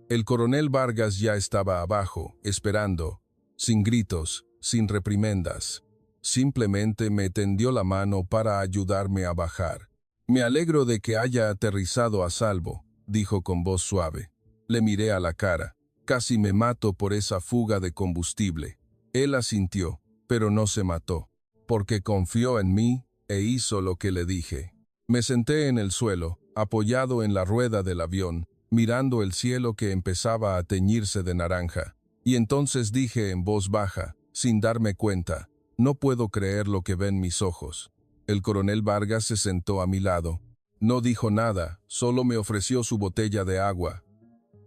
Speaker 1: El coronel Vargas ya estaba abajo, esperando, sin gritos, sin reprimendas. Simplemente me tendió la mano para ayudarme a bajar. «Me alegro de que haya aterrizado a salvo», dijo con voz suave. Le miré a la cara. «Casi me mato por esa fuga de combustible». Él asintió, pero no se mató, porque confió en mí e hizo lo que le dije. Me senté en el suelo, apoyado en la rueda del avión, mirando el cielo que empezaba a teñirse de naranja. Y entonces dije en voz baja, sin darme cuenta, «No puedo creer lo que ven mis ojos». El coronel Vargas se sentó a mi lado. No dijo nada, solo me ofreció su botella de agua.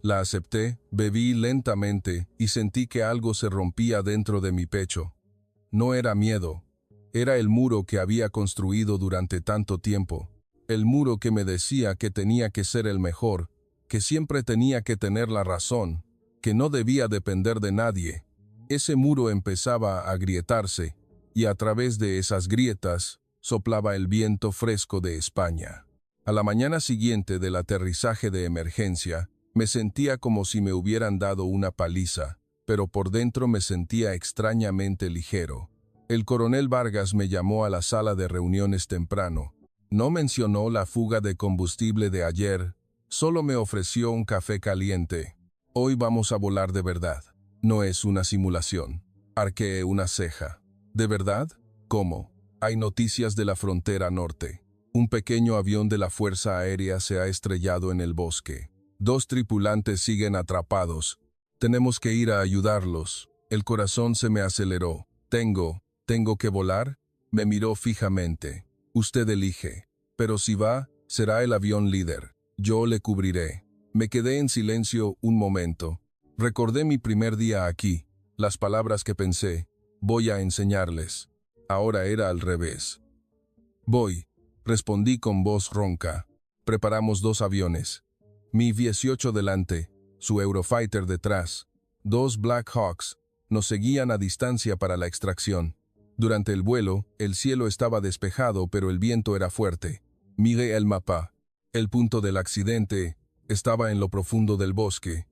Speaker 1: La acepté, bebí lentamente y sentí que algo se rompía dentro de mi pecho. No era miedo, era el muro que había construido durante tanto tiempo. El muro que me decía que tenía que ser el mejor, que siempre tenía que tener la razón, que no debía depender de nadie. Ese muro empezaba a agrietarse, y a través de esas grietas soplaba el viento fresco de España. A la mañana siguiente del aterrizaje de emergencia, me sentía como si me hubieran dado una paliza, pero por dentro me sentía extrañamente ligero. El coronel Vargas me llamó a la sala de reuniones temprano. No mencionó la fuga de combustible de ayer, solo me ofreció un café caliente. Hoy vamos a volar de verdad. No es una simulación. Arqueé una ceja. ¿De verdad? ¿Cómo? Hay noticias de la frontera norte. Un pequeño avión de la Fuerza Aérea se ha estrellado en el bosque. 2 tripulantes siguen atrapados. Tenemos que ir a ayudarlos. El corazón se me aceleró. ¿Tengo que volar? Me miró fijamente. Usted elige. Pero si va, será el avión líder. Yo le cubriré. Me quedé en silencio un momento. Recordé mi primer día aquí. Las palabras que pensé. Voy a enseñarles. Ahora era al revés. Voy, respondí con voz ronca. Preparamos 2 aviones. Mi 18 delante, su Eurofighter detrás. 2 Black Hawks nos seguían a distancia para la extracción. Durante el vuelo, el cielo estaba despejado, pero el viento era fuerte. Miré el mapa. El punto del accidente estaba en lo profundo del bosque,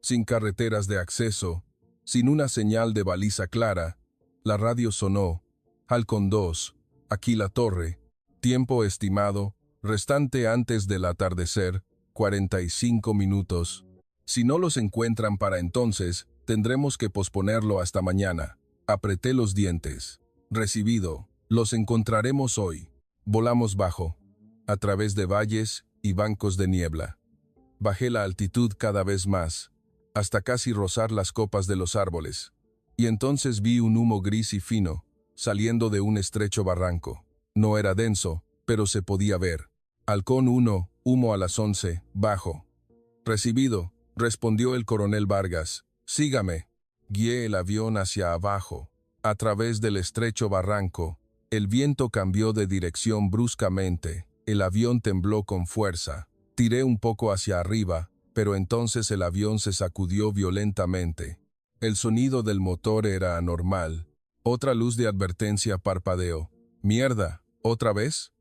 Speaker 1: sin carreteras de acceso, sin una señal de baliza clara. La radio sonó. Halcón 2, aquí la torre. Tiempo estimado, restante antes del atardecer, 45 minutos. Si no los encuentran para entonces, tendremos que posponerlo hasta mañana. Apreté los dientes. Recibido. Los encontraremos hoy. Volamos bajo, a través de valles y bancos de niebla. Bajé la altitud cada vez más, hasta casi rozar las copas de los árboles. Y entonces vi un humo gris y fino, saliendo de un estrecho barranco. No era denso, pero se podía ver. Halcón 1, humo a las 11, bajo. Recibido, respondió el coronel Vargas. Sígame. Guié el avión hacia abajo. A través del estrecho barranco, el viento cambió de dirección bruscamente. El avión tembló con fuerza. Tiré un poco hacia arriba, pero entonces el avión se sacudió violentamente. El sonido del motor era anormal. Otra luz de advertencia parpadeó. «Mierda, ¿otra vez?»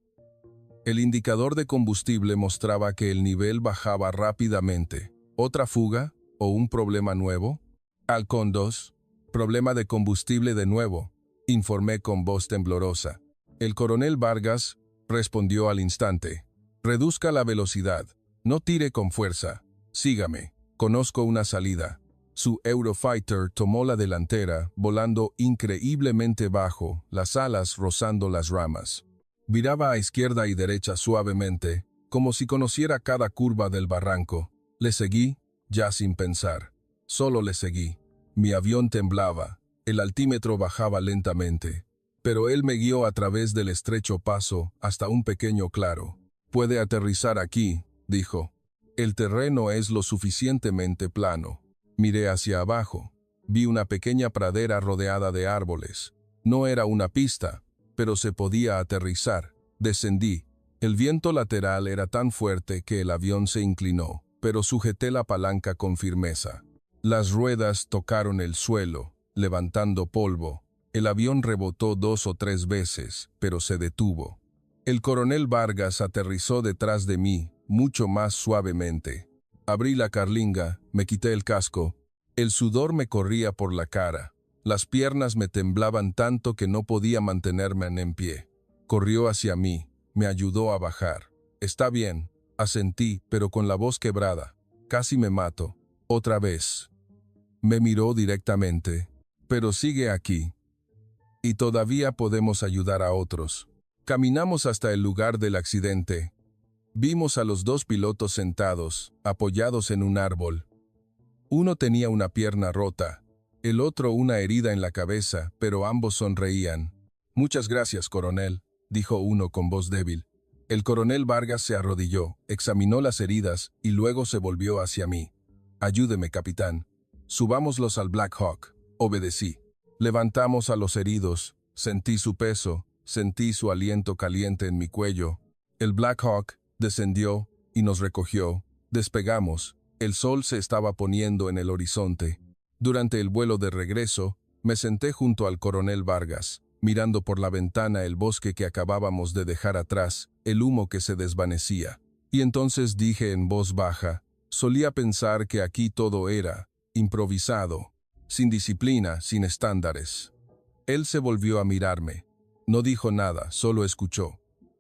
Speaker 1: El indicador de combustible mostraba que el nivel bajaba rápidamente. ¿Otra fuga? ¿O un problema nuevo? Halcón 2. Problema de combustible de nuevo, informé con voz temblorosa. El coronel Vargas respondió al instante. Reduzca la velocidad. No tire con fuerza. Sígame. Conozco una salida. Su Eurofighter tomó la delantera, volando increíblemente bajo, las alas rozando las ramas. Viraba a izquierda y derecha suavemente, como si conociera cada curva del barranco. Le seguí, ya sin pensar. Solo le seguí. Mi avión temblaba, el altímetro bajaba lentamente, pero él me guió a través del estrecho paso hasta un pequeño claro. «Puede aterrizar aquí», dijo. «El terreno es lo suficientemente plano». Miré hacia abajo. Vi una pequeña pradera rodeada de árboles. No era una pista, pero se podía aterrizar. Descendí. El viento lateral era tan fuerte que el avión se inclinó, pero sujeté la palanca con firmeza. Las ruedas tocaron el suelo, levantando polvo. El avión rebotó 2 o 3 veces, pero se detuvo. El coronel Vargas aterrizó detrás de mí, mucho más suavemente. Abrí la carlinga, me quité el casco. El sudor me corría por la cara. Las piernas me temblaban tanto que no podía mantenerme en pie. Corrió hacia mí, me ayudó a bajar. «Está bien», asentí, pero con la voz quebrada. «Casi me mato. Otra vez». Me miró directamente. «Pero sigue aquí. Y todavía podemos ayudar a otros». Caminamos hasta el lugar del accidente. Vimos a los 2 pilotos sentados, apoyados en un árbol. Uno tenía una pierna rota, el otro una herida en la cabeza, pero ambos sonreían. «Muchas gracias, coronel», dijo uno con voz débil. El coronel Vargas se arrodilló, examinó las heridas y luego se volvió hacia mí. «Ayúdeme, capitán. Subámoslos al Black Hawk». Obedecí. Levantamos a los heridos. Sentí su peso, sentí su aliento caliente en mi cuello. El Black Hawk descendió y nos recogió. Despegamos. El sol se estaba poniendo en el horizonte. Durante el vuelo de regreso, me senté junto al coronel Vargas, mirando por la ventana el bosque que acabábamos de dejar atrás, el humo que se desvanecía. Y entonces dije en voz baja, solía pensar que aquí todo era improvisado, sin disciplina, sin estándares. Él se volvió a mirarme. No dijo nada, solo escuchó.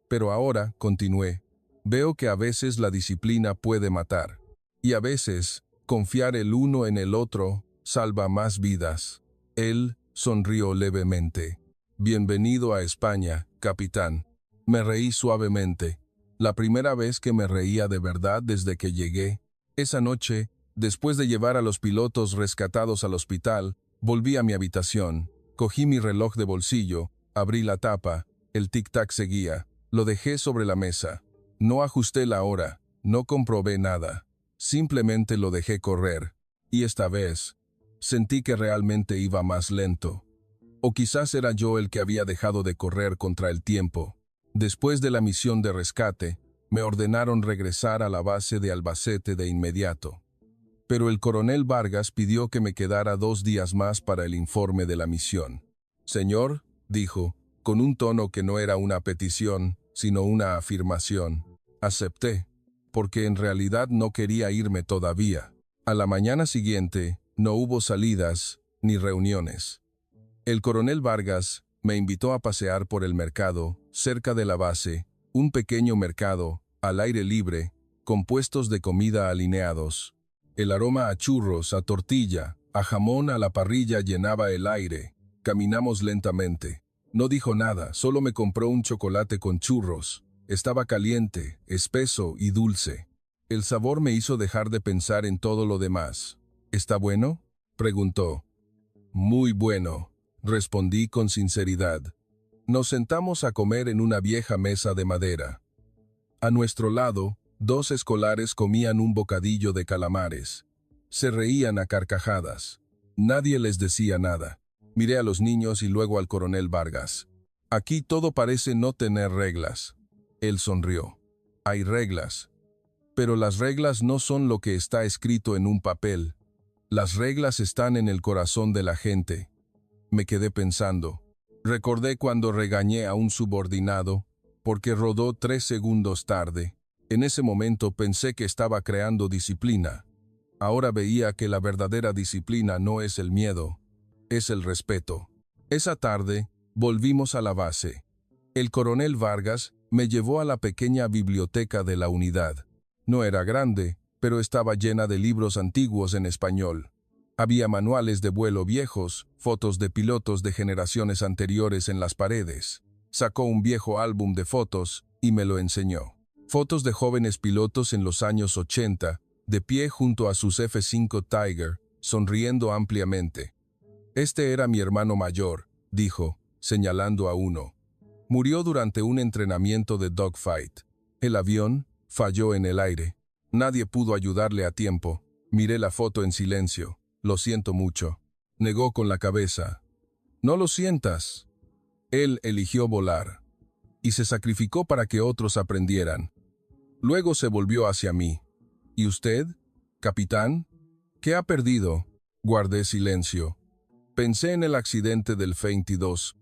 Speaker 1: Pero ahora, continué, veo que a veces la disciplina puede matar. Y a veces, confiar el uno en el otro salva más vidas. Él sonrió levemente. Bienvenido a España, capitán. Me reí suavemente. La primera vez que me reía de verdad desde que llegué. Esa noche, después de llevar a los pilotos rescatados al hospital, volví a mi habitación. Cogí mi reloj de bolsillo, abrí la tapa, el tic-tac seguía. Lo dejé sobre la mesa. No ajusté la hora, no comprobé nada. Simplemente lo dejé correr. Y esta vez, sentí que realmente iba más lento. O quizás era yo el que había dejado de correr contra el tiempo. Después de la misión de rescate, me ordenaron regresar a la base de Albacete de inmediato. Pero el coronel Vargas pidió que me quedara 2 días más para el informe de la misión. Señor, dijo, con un tono que no era una petición, sino una afirmación. Acepté, porque en realidad no quería irme todavía. A la mañana siguiente, no hubo salidas ni reuniones. El coronel Vargas me invitó a pasear por el mercado, cerca de la base, un pequeño mercado, al aire libre, con puestos de comida alineados. El aroma a churros, a tortilla, a jamón a la parrilla llenaba el aire. Caminamos lentamente. No dijo nada, solo me compró un chocolate con churros. Estaba caliente, espeso y dulce. El sabor me hizo dejar de pensar en todo lo demás. ¿Está bueno?, preguntó. Muy bueno, respondí con sinceridad. Nos sentamos a comer en una vieja mesa de madera. A nuestro lado, 2 escolares comían un bocadillo de calamares. Se reían a carcajadas. Nadie les decía nada. Miré a los niños y luego al coronel Vargas. Aquí todo parece no tener reglas. Él sonrió. Hay reglas. Pero las reglas no son lo que está escrito en un papel. Las reglas están en el corazón de la gente. Me quedé pensando. Recordé cuando regañé a un subordinado porque rodó 3 segundos tarde. En ese momento pensé que estaba creando disciplina. Ahora veía que la verdadera disciplina no es el miedo, es el respeto. Esa tarde, volvimos a la base. El coronel Vargas me llevó a la pequeña biblioteca de la unidad. No era grande, pero estaba llena de libros antiguos en español. Había manuales de vuelo viejos, fotos de pilotos de generaciones anteriores en las paredes. Sacó un viejo álbum de fotos y me lo enseñó. Fotos de jóvenes pilotos en los años 80, de pie junto a sus F-5 Tiger, sonriendo ampliamente. Este era mi hermano mayor, dijo, señalando a uno. Murió durante un entrenamiento de dogfight. El avión falló en el aire. Nadie pudo ayudarle a tiempo. Miré la foto en silencio. Lo siento mucho. Negó con la cabeza. No lo sientas. Él eligió volar. Y se sacrificó para que otros aprendieran. Luego se volvió hacia mí. ¿Y usted, capitán? ¿Qué ha perdido? Guardé silencio. Pensé en el accidente del 22,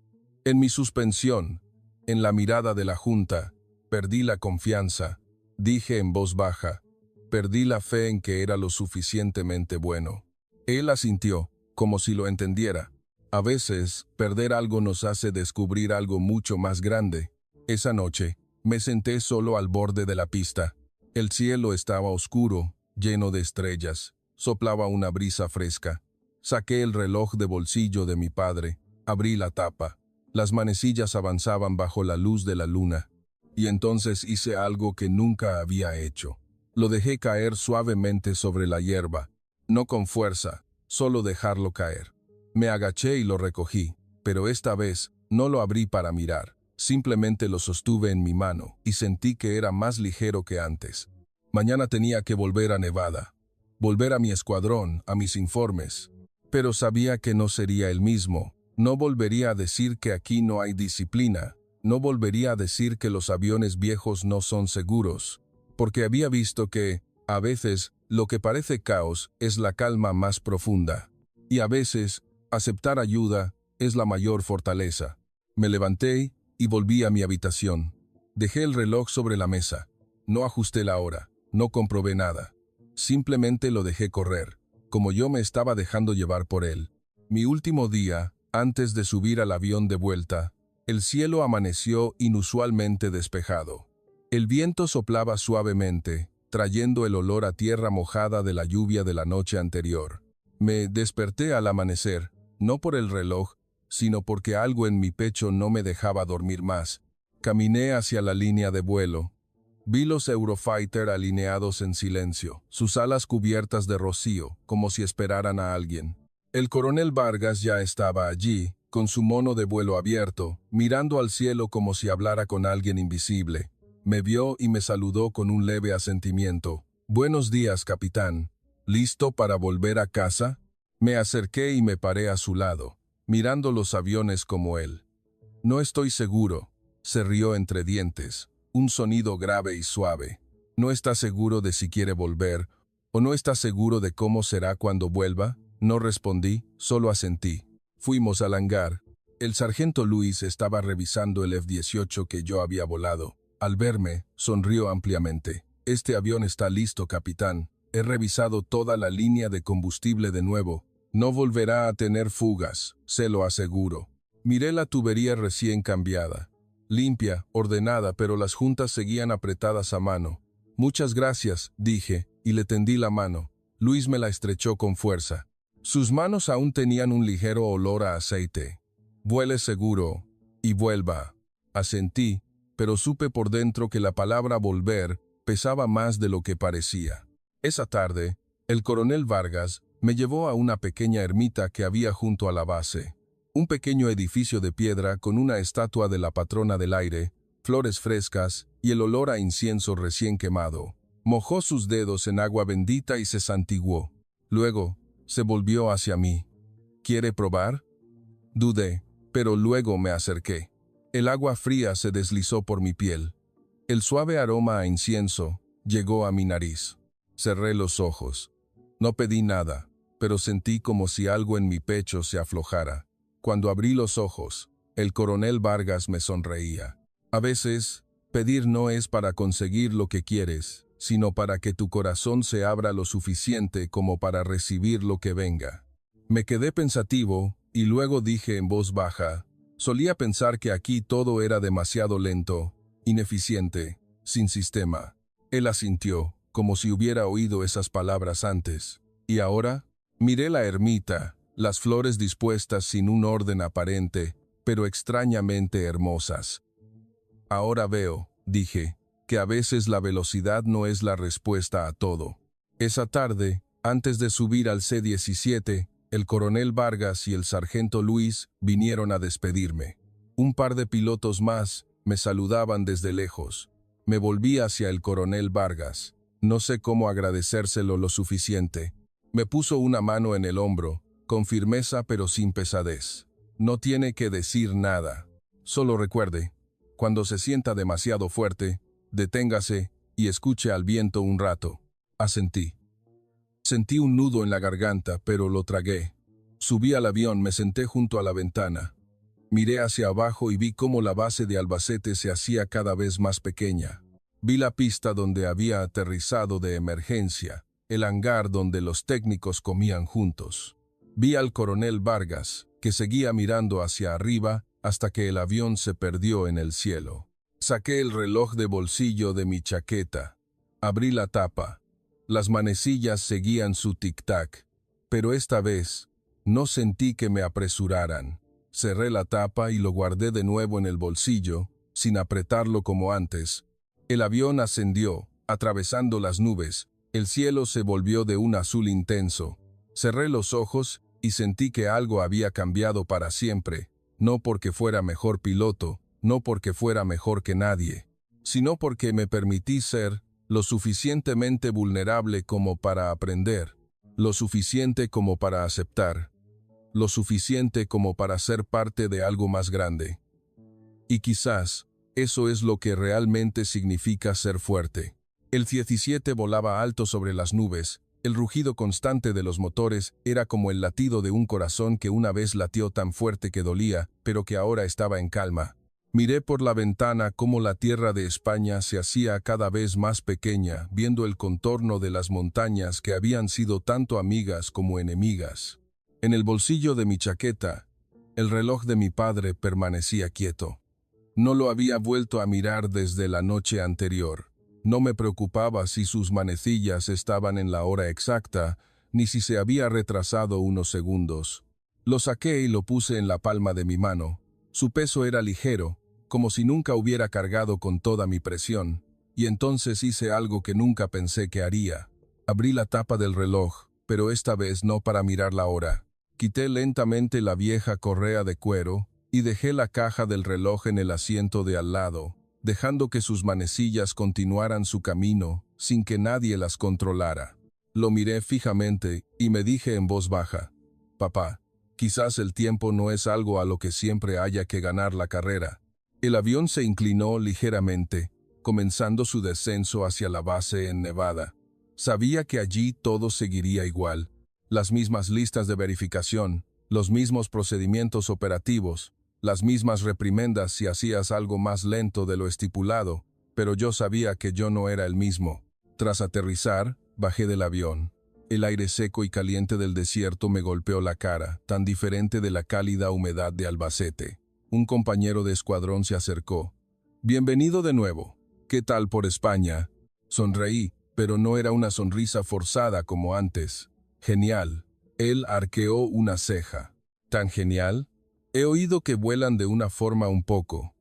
Speaker 1: en mi suspensión, en la mirada de la junta. Perdí la confianza. Dije en voz baja. Perdí la fe en que era lo suficientemente bueno. Él asintió, como si lo entendiera. A veces, perder algo nos hace descubrir algo mucho más grande. Esa noche, me senté solo al borde de la pista. El cielo estaba oscuro, lleno de estrellas. Soplaba una brisa fresca. Saqué el reloj de bolsillo de mi padre. Abrí la tapa. Las manecillas avanzaban bajo la luz de la luna. Y entonces hice algo que nunca había hecho. Lo dejé caer suavemente sobre la hierba. No con fuerza, solo dejarlo caer. Me agaché y lo recogí, pero esta vez no lo abrí para mirar. Simplemente lo sostuve en mi mano y sentí que era más ligero que antes. Mañana tenía que volver a Nevada. Volver a mi escuadrón, a mis informes. Pero sabía que no sería el mismo. No volvería a decir que aquí no hay disciplina, no volvería a decir que los aviones viejos no son seguros, porque había visto que, a veces, lo que parece caos es la calma más profunda. Y a veces, aceptar ayuda es la mayor fortaleza. Me levanté y volví a mi habitación. Dejé el reloj sobre la mesa. No ajusté la hora, no comprobé nada. Simplemente lo dejé correr, como yo me estaba dejando llevar por él. Mi último día, antes de subir al avión de vuelta, el cielo amaneció inusualmente despejado. El viento soplaba suavemente, trayendo el olor a tierra mojada de la lluvia de la noche anterior. Me desperté al amanecer, no por el reloj, sino porque algo en mi pecho no me dejaba dormir más. Caminé hacia la línea de vuelo. Vi los Eurofighter alineados en silencio, sus alas cubiertas de rocío, como si esperaran a alguien. El coronel Vargas ya estaba allí, con su mono de vuelo abierto, mirando al cielo como si hablara con alguien invisible. Me vio y me saludó con un leve asentimiento. «Buenos días, capitán. ¿Listo para volver a casa?» Me acerqué y me paré a su lado, mirando los aviones como él. «No estoy seguro», se rió entre dientes, un sonido grave y suave. «¿No está seguro de si quiere volver, o no está seguro de cómo será cuando vuelva?» No respondí, solo asentí. Fuimos al hangar. El sargento Luis estaba revisando el F-18 que yo había volado. Al verme, sonrió ampliamente. «Este avión está listo, capitán. He revisado toda la línea de combustible de nuevo. No volverá a tener fugas, se lo aseguro». Miré la tubería recién cambiada. Limpia, ordenada, pero las juntas seguían apretadas a mano. «Muchas gracias», dije, y le tendí la mano. Luis me la estrechó con fuerza. Sus manos aún tenían un ligero olor a aceite. «Vuele seguro, y vuelva», asentí, pero supe por dentro que la palabra volver pesaba más de lo que parecía. Esa tarde, el coronel Vargas me llevó a una pequeña ermita que había junto a la base. Un pequeño edificio de piedra con una estatua de la patrona del aire, flores frescas y el olor a incienso recién quemado. Mojó sus dedos en agua bendita y se santiguó. Luego, se volvió hacia mí. «¿Quiere probar?» Dudé, pero luego me acerqué. El agua fría se deslizó por mi piel. El suave aroma a incienso llegó a mi nariz. Cerré los ojos. No pedí nada, pero sentí como si algo en mi pecho se aflojara. Cuando abrí los ojos, el coronel Vargas me sonreía. A veces, pedir no es para conseguir lo que quieres, sino para que tu corazón se abra lo suficiente como para recibir lo que venga. Me quedé pensativo, y luego dije en voz baja, solía pensar que aquí todo era demasiado lento, ineficiente, sin sistema. Él asintió, como si hubiera oído esas palabras antes. ¿Y ahora? Miré la ermita, las flores dispuestas sin un orden aparente, pero extrañamente hermosas. «Ahora veo», dije, «que a veces la velocidad no es la respuesta a todo». Esa tarde, antes de subir al C-17, el coronel Vargas y el sargento Luis vinieron a despedirme. Un par de pilotos más me saludaban desde lejos. Me volví hacia el coronel Vargas. No sé cómo agradecérselo lo suficiente. Me puso una mano en el hombro, con firmeza pero sin pesadez. «No tiene que decir nada. Solo recuerde, cuando se sienta demasiado fuerte, deténgase y escuche al viento un rato». Asentí. Sentí un nudo en la garganta, pero lo tragué. Subí al avión, me senté junto a la ventana. Miré hacia abajo y vi cómo la base de Albacete se hacía cada vez más pequeña. Vi la pista donde había aterrizado de emergencia, el hangar donde los técnicos comían juntos. Vi al coronel Vargas, que seguía mirando hacia arriba hasta que el avión se perdió en el cielo. Saqué el reloj de bolsillo de mi chaqueta. Abrí la tapa. Las manecillas seguían su tic-tac, pero esta vez no sentí que me apresuraran. Cerré la tapa y lo guardé de nuevo en el bolsillo, sin apretarlo como antes. El avión ascendió, atravesando las nubes. El cielo se volvió de un azul intenso. Cerré los ojos y sentí que algo había cambiado para siempre, no porque fuera mejor piloto, no porque fuera mejor que nadie, sino porque me permití ser lo suficientemente vulnerable como para aprender, lo suficiente como para aceptar, lo suficiente como para ser parte de algo más grande. Y quizás, eso es lo que realmente significa ser fuerte. El 17 volaba alto sobre las nubes. El rugido constante de los motores era como el latido de un corazón que una vez latió tan fuerte que dolía, pero que ahora estaba en calma. Miré por la ventana cómo la tierra de España se hacía cada vez más pequeña, viendo el contorno de las montañas que habían sido tanto amigas como enemigas. En el bolsillo de mi chaqueta, el reloj de mi padre permanecía quieto. No lo había vuelto a mirar desde la noche anterior. No me preocupaba si sus manecillas estaban en la hora exacta, ni si se había retrasado unos segundos. Lo saqué y lo puse en la palma de mi mano. Su peso era ligero, como si nunca hubiera cargado con toda mi presión, y entonces hice algo que nunca pensé que haría. Abrí la tapa del reloj, pero esta vez no para mirar la hora. Quité lentamente la vieja correa de cuero y dejé la caja del reloj en el asiento de al lado, dejando que sus manecillas continuaran su camino sin que nadie las controlara. Lo miré fijamente y me dije en voz baja: «Papá, quizás el tiempo no es algo a lo que siempre haya que ganar la carrera». El avión se inclinó ligeramente, comenzando su descenso hacia la base en Nevada. Sabía que allí todo seguiría igual. Las mismas listas de verificación, los mismos procedimientos operativos, las mismas reprimendas si hacías algo más lento de lo estipulado, pero yo sabía que yo no era el mismo. Tras aterrizar, bajé del avión. El aire seco y caliente del desierto me golpeó la cara, tan diferente de la cálida humedad de Albacete. Un compañero de escuadrón se acercó. «Bienvenido de nuevo. ¿Qué tal por España?» Sonreí, pero no era una sonrisa forzada como antes. «Genial». Él arqueó una ceja. «¿Tan genial?» «He oído que vuelan de una forma un poco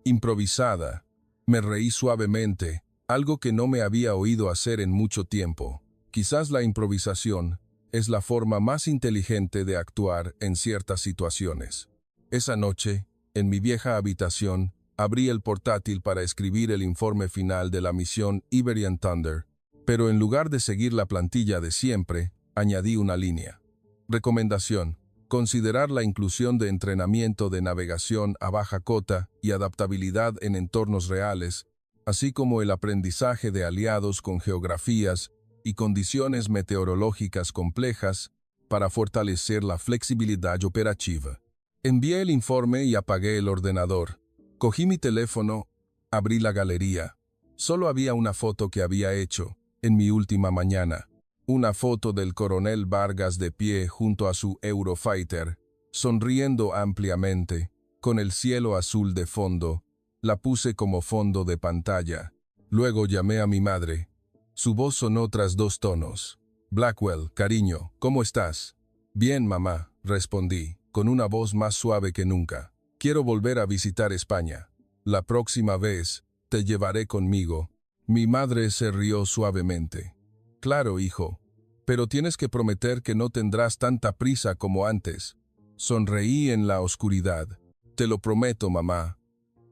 Speaker 1: improvisada». Me reí suavemente, algo que no me había oído hacer en mucho tiempo. Quizás la improvisación es la forma más inteligente de actuar en ciertas situaciones. Esa noche, en mi vieja habitación, abrí el portátil para escribir el informe final de la misión Iberian Thunder, pero en lugar de seguir la plantilla de siempre, añadí una línea. Recomendación: considerar la inclusión de entrenamiento de navegación a baja cota y adaptabilidad en entornos reales, así como el aprendizaje de aliados con geografías y condiciones meteorológicas complejas para fortalecer la flexibilidad operativa. Envié el informe y apagué el ordenador. Cogí mi teléfono, abrí la galería. Solo había una foto que había hecho, en mi última mañana. Una foto del coronel Vargas de pie junto a su Eurofighter, sonriendo ampliamente, con el cielo azul de fondo. La puse como fondo de pantalla. Luego llamé a mi madre. Su voz sonó tras 2 tonos. «Blackwell, cariño, ¿cómo estás?» «Bien, mamá», respondí, con una voz más suave que nunca. «Quiero volver a visitar España. La próxima vez, te llevaré conmigo». Mi madre se rió suavemente. «Claro, hijo, pero tienes que prometer que no tendrás tanta prisa como antes». Sonreí en la oscuridad. «Te lo prometo, mamá.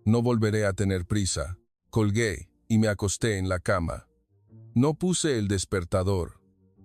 Speaker 1: No volveré a tener prisa». Colgué y me acosté en la cama. No puse el despertador.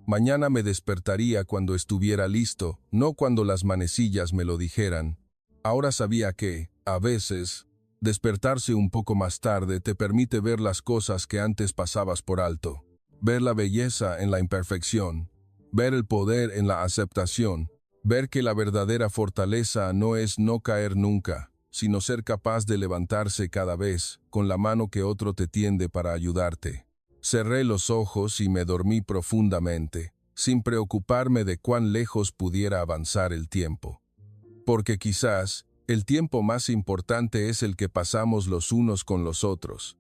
Speaker 1: Mañana me despertaría cuando estuviera listo, no cuando las manecillas me lo dijeran. Ahora sabía que, a veces, despertarse un poco más tarde te permite ver las cosas que antes pasabas por alto. Ver la belleza en la imperfección, ver el poder en la aceptación, ver que la verdadera fortaleza no es no caer nunca, sino ser capaz de levantarse cada vez, con la mano que otro te tiende para ayudarte. Cerré los ojos y me dormí profundamente, sin preocuparme de cuán lejos pudiera avanzar el tiempo. Porque quizás, el tiempo más importante es el que pasamos los unos con los otros.